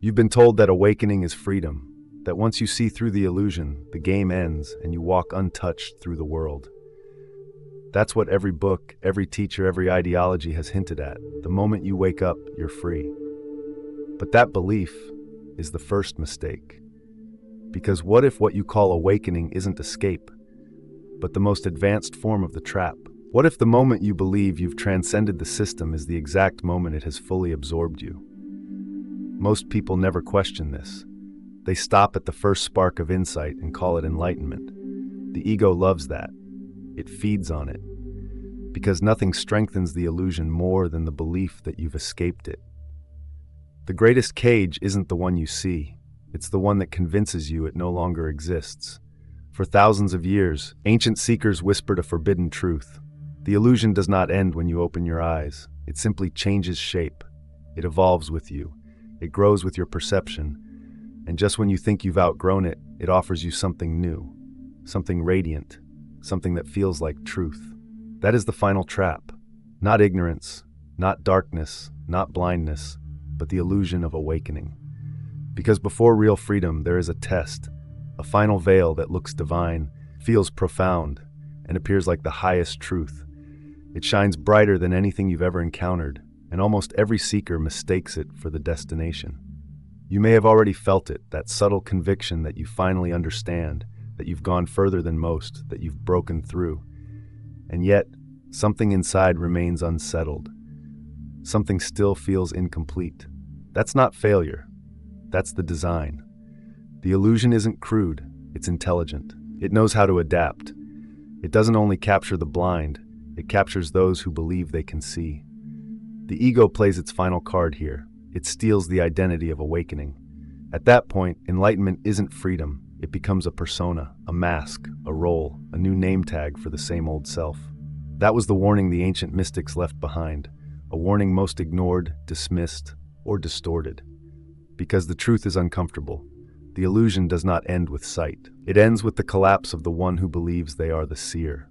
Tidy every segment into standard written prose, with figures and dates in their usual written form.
You've been told that awakening is freedom, that once you see through the illusion, the game ends and you walk untouched through the world. That's what every book, every teacher, every ideology has hinted at. The moment you wake up, you're free. But that belief is the first mistake. Because what if what you call awakening isn't escape, but the most advanced form of the trap? What if the moment you believe you've transcended the system is the exact moment it has fully absorbed you? Most people never question this. They stop at the first spark of insight and call it enlightenment. The ego loves that. It feeds on it. Because nothing strengthens the illusion more than the belief that you've escaped it. The greatest cage isn't the one you see. It's the one that convinces you it no longer exists. For thousands of years, ancient seekers whispered a forbidden truth. The illusion does not end when you open your eyes. It simply changes shape. It evolves with you. It grows with your perception. And just when you think you've outgrown it, it offers you something new, something radiant, something that feels like truth. That is the final trap. Not ignorance, not darkness, not blindness, but the illusion of awakening. Because before real freedom, there is a test, a final veil that looks divine, feels profound, and appears like the highest truth. It shines brighter than anything you've ever encountered, and almost every seeker mistakes it for the destination. You may have already felt it, that subtle conviction that you finally understand, that you've gone further than most, that you've broken through. And yet, something inside remains unsettled. Something still feels incomplete. That's not failure. That's the design. The illusion isn't crude, it's intelligent. It knows how to adapt. It doesn't only capture the blind, it captures those who believe they can see. The ego plays its final card here. It steals the identity of awakening. At that point, enlightenment isn't freedom. It becomes a persona, a mask, a role, a new name tag for the same old self. That was the warning the ancient mystics left behind, a warning most ignored, dismissed, or distorted. Because the truth is uncomfortable. The illusion does not end with sight. It ends with the collapse of the one who believes they are the seer.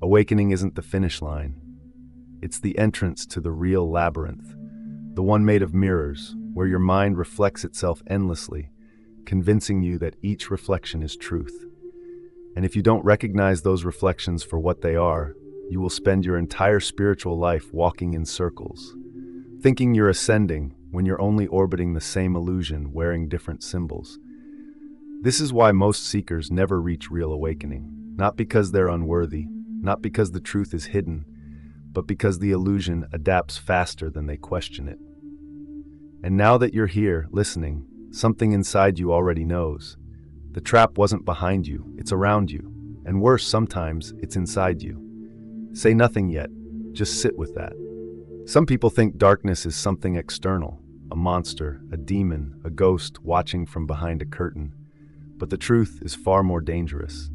Awakening isn't the finish line. It's the entrance to the real labyrinth, the one made of mirrors, where your mind reflects itself endlessly, convincing you that each reflection is truth. And if you don't recognize those reflections for what they are, you will spend your entire spiritual life walking in circles, thinking you're ascending when you're only orbiting the same illusion, wearing different symbols. This is why most seekers never reach real awakening, not because they're unworthy, not because the truth is hidden, but because the illusion adapts faster than they question it. And now that you're here, listening, something inside you already knows. The trap wasn't behind you, it's around you. And worse, sometimes, it's inside you. Say nothing yet, just sit with that. Some people think darkness is something external, a monster, a demon, a ghost watching from behind a curtain. But the truth is far more dangerous.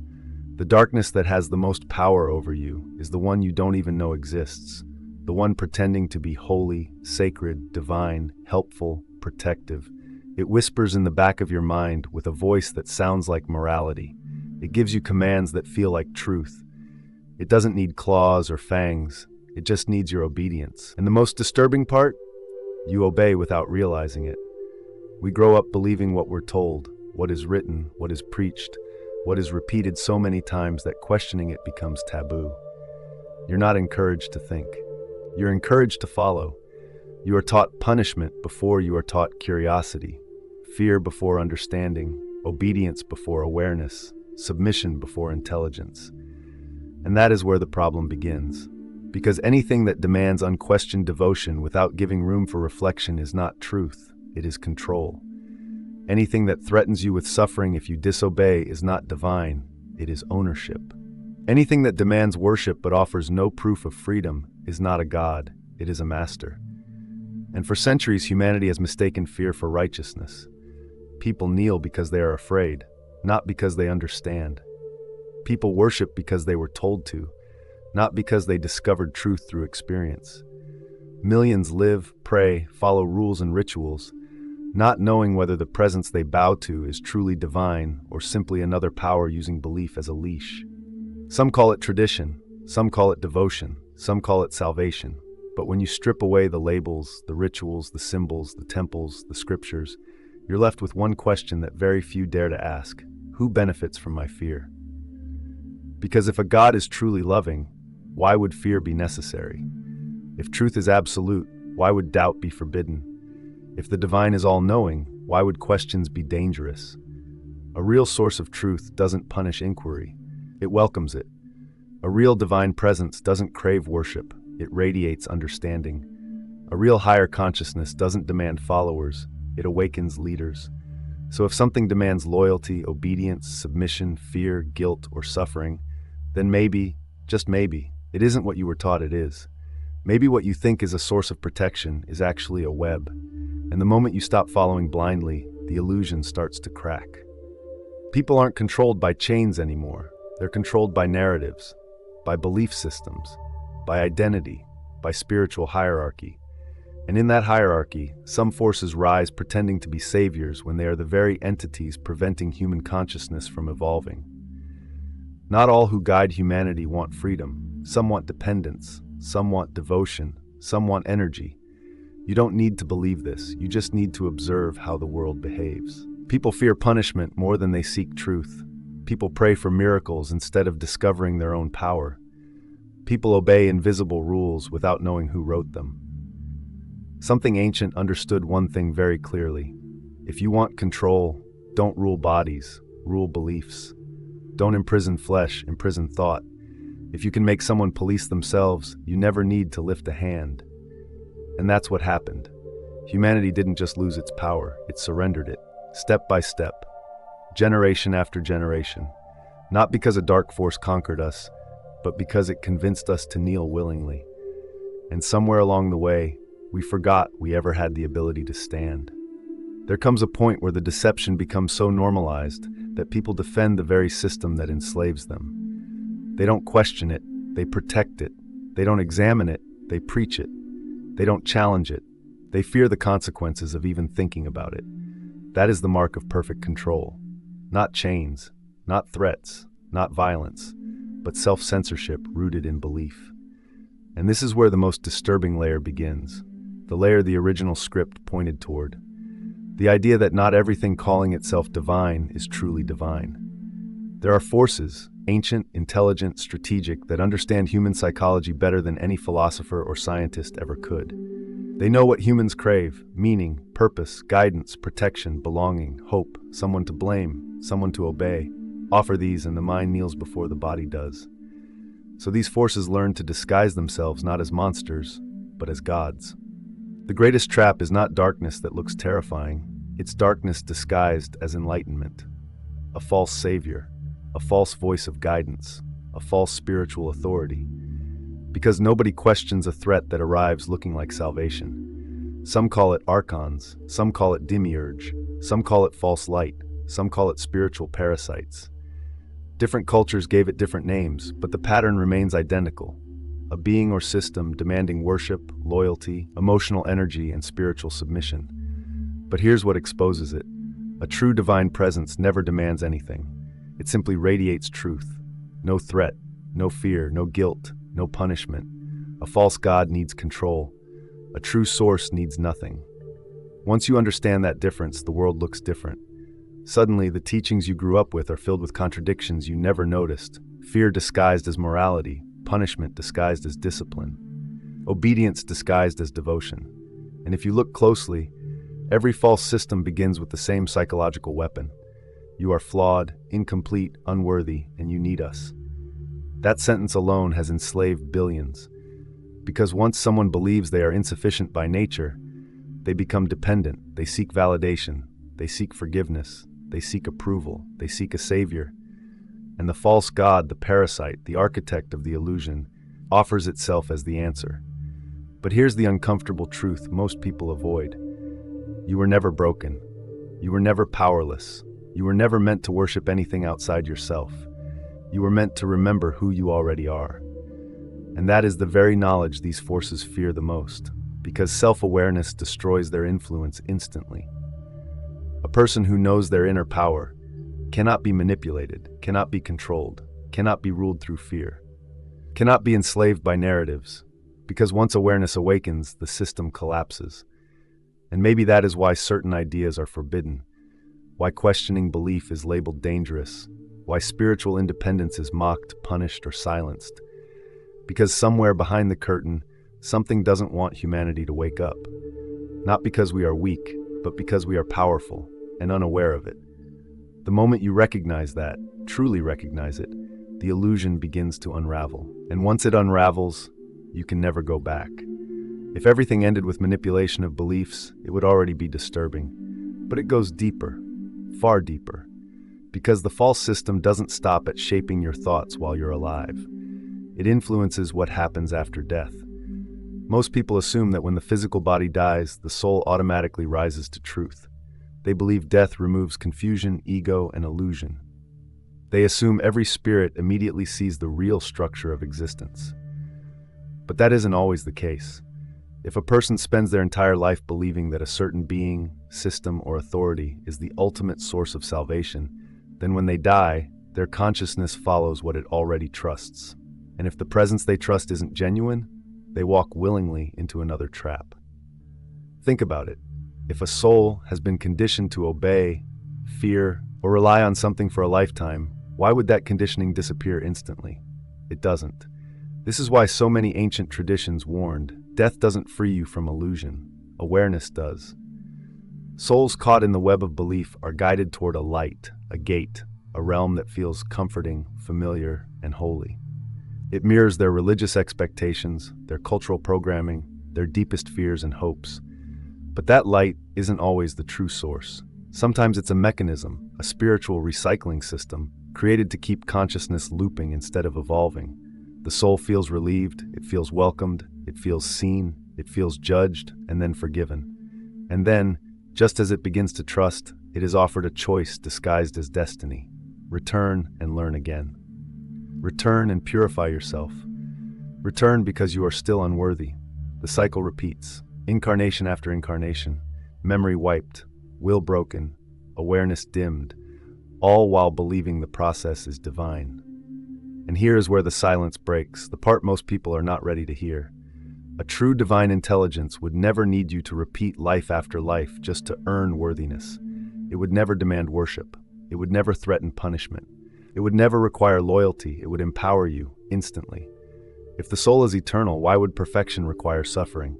The darkness that has the most power over you is the one you don't even know exists, the one pretending to be holy, sacred, divine, helpful, protective. It whispers in the back of your mind with a voice that sounds like morality. It gives you commands that feel like truth. It doesn't need claws or fangs. It just needs your obedience. And the most disturbing part? You obey without realizing it. We grow up believing what we're told, what is written, what is preached, what is repeated so many times that questioning it becomes taboo. You're not encouraged to think. You're encouraged to follow. You are taught punishment before you are taught curiosity, fear before understanding, obedience before awareness, submission before intelligence. And that is where the problem begins. Because anything that demands unquestioned devotion without giving room for reflection is not truth, it is control. Anything that threatens you with suffering if you disobey is not divine, it is ownership. Anything that demands worship but offers no proof of freedom is not a god, it is a master. And for centuries, humanity has mistaken fear for righteousness. People kneel because they are afraid, not because they understand. People worship because they were told to, not because they discovered truth through experience. Millions live, pray, follow rules and rituals, not knowing whether the presence they bow to is truly divine or simply another power using belief as a leash. Some call it tradition, some call it devotion, some call it salvation. But when you strip away the labels, the rituals, the symbols, the temples, the scriptures, you're left with one question that very few dare to ask: who benefits from my fear? Because if a God is truly loving, why would fear be necessary? If truth is absolute, why would doubt be forbidden? If the divine is all-knowing, why would questions be dangerous? A real source of truth doesn't punish inquiry, it welcomes it. A real divine presence doesn't crave worship, it radiates understanding. A real higher consciousness doesn't demand followers, it awakens leaders. So if something demands loyalty, obedience, submission, fear, guilt, or suffering, then maybe, just maybe, it isn't what you were taught it is. Maybe what you think is a source of protection is actually a web. And the moment you stop following blindly, the illusion starts to crack. People aren't controlled by chains anymore. They're controlled by narratives, by belief systems, by identity, by spiritual hierarchy. And in that hierarchy, some forces rise pretending to be saviors when they are the very entities preventing human consciousness from evolving. Not all who guide humanity want freedom. Some want dependence, some want devotion, some want energy. You don't need to believe this, you just need to observe how the world behaves. People fear punishment more than they seek truth. People pray for miracles instead of discovering their own power. People obey invisible rules without knowing who wrote them. Something ancient understood one thing very clearly. If you want control, don't rule bodies, rule beliefs. Don't imprison flesh, imprison thought. If you can make someone police themselves, you never need to lift a hand. And that's what happened. Humanity didn't just lose its power, it surrendered it, step by step, generation after generation. Not because a dark force conquered us, but because it convinced us to kneel willingly. And somewhere along the way, we forgot we ever had the ability to stand. There comes a point where the deception becomes so normalized that people defend the very system that enslaves them. They don't question it, they protect it. They don't examine it, they preach it. They don't challenge it. They fear the consequences of even thinking about it. That is the mark of perfect control. Not chains, not threats, not violence, but self-censorship rooted in belief. And this is where the most disturbing layer begins. The layer the original script pointed toward. The idea that not everything calling itself divine is truly divine. There are forces, ancient, intelligent, strategic, that understand human psychology better than any philosopher or scientist ever could. They know what humans crave: meaning, purpose, guidance, protection, belonging, hope, someone to blame, someone to obey. Offer these and the mind kneels before the body does. So these forces learn to disguise themselves not as monsters, but as gods. The greatest trap is not darkness that looks terrifying, it's darkness disguised as enlightenment. A false savior, a false voice of guidance, a false spiritual authority. Because nobody questions a threat that arrives looking like salvation. Some call it archons, some call it demiurge, some call it false light, some call it spiritual parasites. Different cultures gave it different names, but the pattern remains identical. A being or system demanding worship, loyalty, emotional energy, and spiritual submission. But here's what exposes it. A true divine presence never demands anything. It simply radiates truth. No threat, no fear, no guilt, no punishment. A false god needs control. A true source needs nothing. Once you understand that difference, the world looks different. Suddenly, the teachings you grew up with are filled with contradictions you never noticed. Fear disguised as morality, punishment disguised as discipline, obedience disguised as devotion. And if you look closely, every false system begins with the same psychological weapon. You are flawed, incomplete, unworthy, and you need us. That sentence alone has enslaved billions. Because once someone believes they are insufficient by nature, they become dependent, they seek validation, they seek forgiveness, they seek approval, they seek a savior. And the false god, the parasite, the architect of the illusion, offers itself as the answer. But here's the uncomfortable truth most people avoid. You were never broken. You were never powerless. You were never meant to worship anything outside yourself. You were meant to remember who you already are. And that is the very knowledge these forces fear the most, because self-awareness destroys their influence instantly. A person who knows their inner power cannot be manipulated, cannot be controlled, cannot be ruled through fear, cannot be enslaved by narratives, Because once awareness awakens, the system collapses. And maybe that is why certain ideas are forbidden, why questioning belief is labeled dangerous, why spiritual independence is mocked, punished, or silenced. Because somewhere behind the curtain, something doesn't want humanity to wake up. Not because we are weak, but because we are powerful and unaware of it. The moment you recognize that, truly recognize it, the illusion begins to unravel. And once it unravels, you can never go back. If everything ended with manipulation of beliefs, it would already be disturbing. But it goes deeper, far deeper, because the false system doesn't stop at shaping your thoughts while you're alive. It influences what happens after death. Most people assume that when the physical body dies, the soul automatically rises to truth. They believe death removes confusion, ego, and illusion. They assume every spirit immediately sees the real structure of existence. But that isn't always the case. If a person spends their entire life believing that a certain being, system, or authority is the ultimate source of salvation, then when they die, their consciousness follows what it already trusts. And if the presence they trust isn't genuine, they walk willingly into another trap. Think about it. If a soul has been conditioned to obey, fear, or rely on something for a lifetime, why would that conditioning disappear instantly? It doesn't. This is why so many ancient traditions warned, death doesn't free you from illusion. Awareness does. Souls caught in the web of belief are guided toward a light, a gate, a realm that feels comforting, familiar, and holy. It mirrors their religious expectations, their cultural programming, their deepest fears and hopes. But that light isn't always the true source. Sometimes it's a mechanism, a spiritual recycling system, created to keep consciousness looping instead of evolving. The soul feels relieved, it feels welcomed, it feels seen, it feels judged, and then forgiven. And then, just as it begins to trust, it is offered a choice disguised as destiny. Return and learn again. Return and purify yourself. Return because you are still unworthy. The cycle repeats. Incarnation after incarnation, memory wiped, will broken, awareness dimmed, all while believing the process is divine. And here is where the silence breaks, the part most people are not ready to hear. A true divine intelligence would never need you to repeat life after life just to earn worthiness. It would never demand worship. It would never threaten punishment. It would never require loyalty. It would empower you instantly. If the soul is eternal, why would perfection require suffering?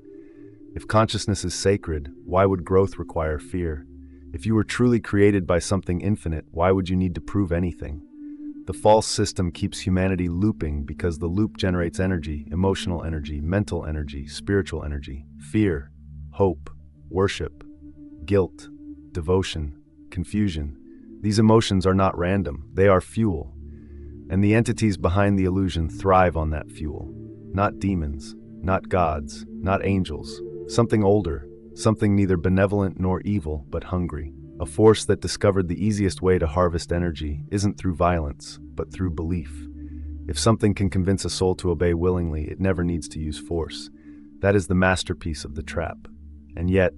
If consciousness is sacred, why would growth require fear? If you were truly created by something infinite, why would you need to prove anything? The false system keeps humanity looping because the loop generates energy, emotional energy, mental energy, spiritual energy, fear, hope, worship, guilt, devotion, confusion. These emotions are not random, they are fuel. And the entities behind the illusion thrive on that fuel. Not demons, not gods, not angels. Something older, something neither benevolent nor evil, but hungry. A force that discovered the easiest way to harvest energy isn't through violence, but through belief. If something can convince a soul to obey willingly, it never needs to use force. That is the masterpiece of the trap. And yet,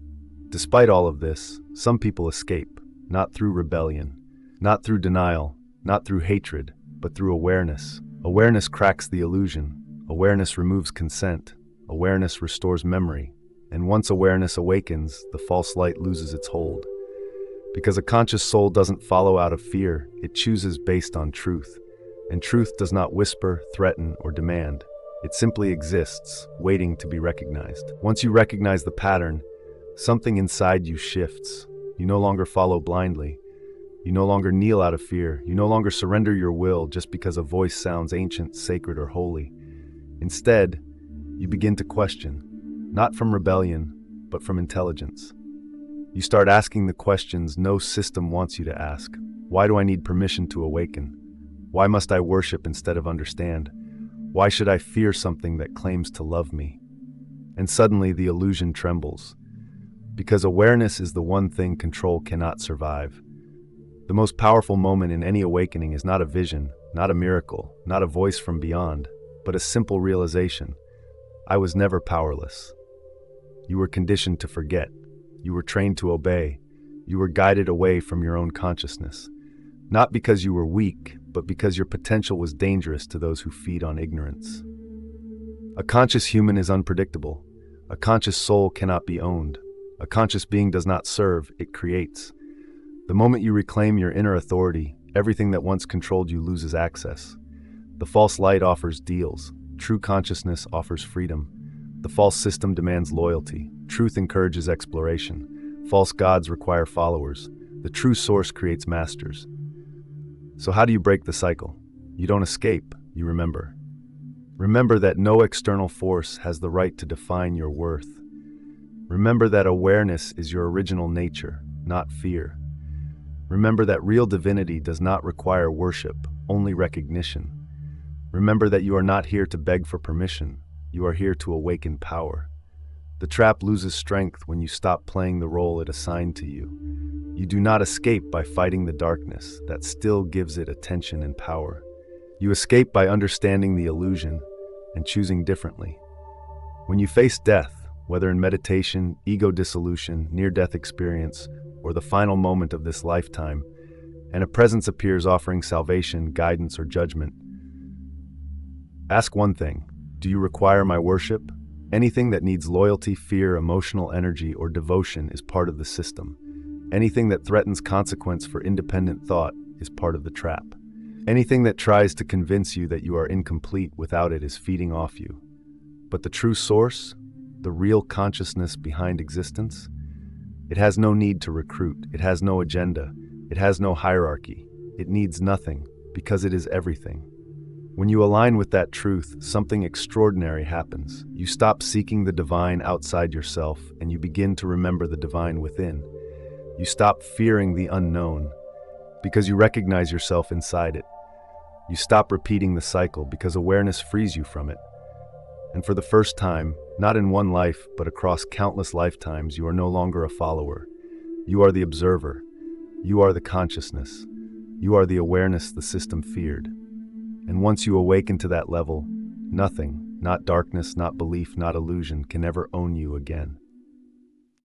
despite all of this, some people escape, not through rebellion, not through denial, not through hatred, but through awareness. Awareness cracks the illusion. Awareness removes consent. Awareness restores memory. And once awareness awakens, the false light loses its hold. Because a conscious soul doesn't follow out of fear, it chooses based on truth. And truth does not whisper, threaten, or demand. It simply exists, waiting to be recognized. Once you recognize the pattern, something inside you shifts. You no longer follow blindly. You no longer kneel out of fear. You no longer surrender your will just because a voice sounds ancient, sacred, or holy. Instead, you begin to question. Not from rebellion, but from intelligence. You start asking the questions no system wants you to ask. Why do I need permission to awaken? Why must I worship instead of understand? Why should I fear something that claims to love me? And suddenly the illusion trembles. Because awareness is the one thing control cannot survive. The most powerful moment in any awakening is not a vision, not a miracle, not a voice from beyond, but a simple realization. I was never powerless. You were conditioned to forget. You were trained to obey. You were guided away from your own consciousness. Not because you were weak, but because your potential was dangerous to those who feed on ignorance. A conscious human is unpredictable. A conscious soul cannot be owned. A conscious being does not serve, it creates. The moment you reclaim your inner authority, everything that once controlled you loses access. The false light offers deals. True consciousness offers freedom. The false system demands loyalty. Truth encourages exploration. False gods require followers. The true source creates masters. So how do you break the cycle? You don't escape, you remember. Remember that no external force has the right to define your worth. Remember that awareness is your original nature, not fear. Remember that real divinity does not require worship, only recognition. Remember that you are not here to beg for permission. You are here to awaken power. The trap loses strength when you stop playing the role it assigned to you. You do not escape by fighting the darkness that still gives it attention and power. You escape by understanding the illusion and choosing differently. When you face death, whether in meditation, ego dissolution, near-death experience, or the final moment of this lifetime, and a presence appears offering salvation, guidance, or judgment, ask one thing: do you require my worship? Anything that needs loyalty, fear, emotional energy, or devotion is part of the system. Anything that threatens consequence for independent thought is part of the trap. Anything that tries to convince you that you are incomplete without it is feeding off you. But the true source, the real consciousness behind existence, it has no need to recruit, it has no agenda, it has no hierarchy, it needs nothing, because it is everything. When you align with that truth, something extraordinary happens. You stop seeking the divine outside yourself, and you begin to remember the divine within. You stop fearing the unknown, because you recognize yourself inside it. You stop repeating the cycle, because awareness frees you from it. And for the first time, not in one life, but across countless lifetimes, you are no longer a follower. You are the observer. You are the consciousness. You are the awareness the system feared. And once you awaken to that level, nothing, not darkness, not belief, not illusion, can ever own you again.